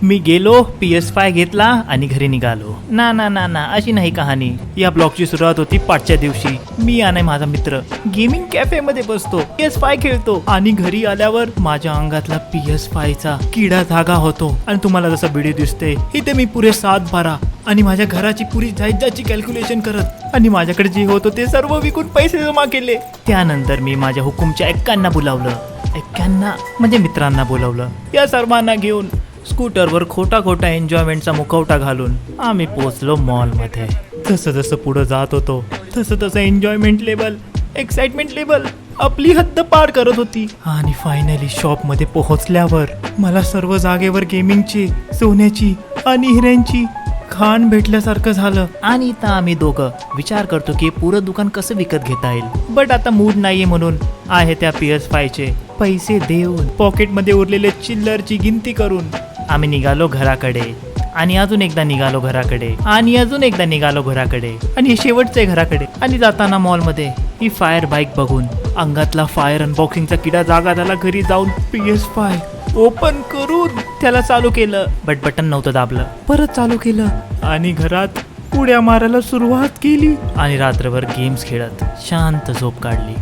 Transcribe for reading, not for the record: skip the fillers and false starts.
मी गेलो PS5 घेतला आणि घरी निघालो. ना ना ना ना अशी नाही कहाणी. या ब्लॉगची सुरुवात होती पाचच्या दिवशी. मी आणि माझा मित्र गेमिंग कॅफे मध्ये बसतो, PS5 खेळतो आणि घरी आल्यावर माझ्या अंगातला PS5 चा किडा धागा होतो. आणि तुम्हाला जसं व्हिडिओ दिसते इथे मी पुरे 7-12 आणि माझ्या घराची पुरी जायची कॅल्क्युलेशन करत आणि माझ्याकडे जे होतं ते सर्व विकून पैसे जमा केले. त्यानंतर मी माझ्या हुकुमच्या एक्कांना बोलावलं. एक्क्यांना म्हणजे मित्रांना बोलावलं. या सर्वांना घेऊन स्कूटरवर खोटा एन्जॉयमेंटचा मुखवटा घालून आम्ही पोहोचलो मॉलमध्ये. जसं जसं पुढं जात होतो तसं तसं एन्जॉयमेंट लेवल, एक्साइटमेंट लेवल आपली हद्द पार करत होती. आणि फायनली शॉपमध्ये पोहोचल्यावर मला सर्व जागेवर गेमिंगची, सोन्याची आणि हिऱ्यांची खाण भेटल्यासारखं झालं. आणि इथं आम्ही दोघं विचार करतो की पुरं दुकान कसं विकत घेता येईल. बट आता मूड नाहीये म्हणून आहे त्या PS5 चे पैसे देऊन पॉकेटमध्ये उरलेले चिल्लरची गिनती करून आम्ही निघालो घराकडे. आणि अजून एकदा निघालो घराकडे आणि अजून एकदा निघालो घराकडे आणि हे शेवटचे घराकडे. आणि जाताना मॉलमध्ये ही फायर बाईक बघून अंगातला फायर अनबॉक्सिंगचा किडा जागा झाला. घरी जाऊन PS5 ओपन करून त्याला चालू केलं. बट बटन नव्हतं दाबलं. परत चालू केलं आणि घरात उड्या मारायला सुरुवात केली आणि रात्रभर गेम्स खेळत शांत झोप काढली.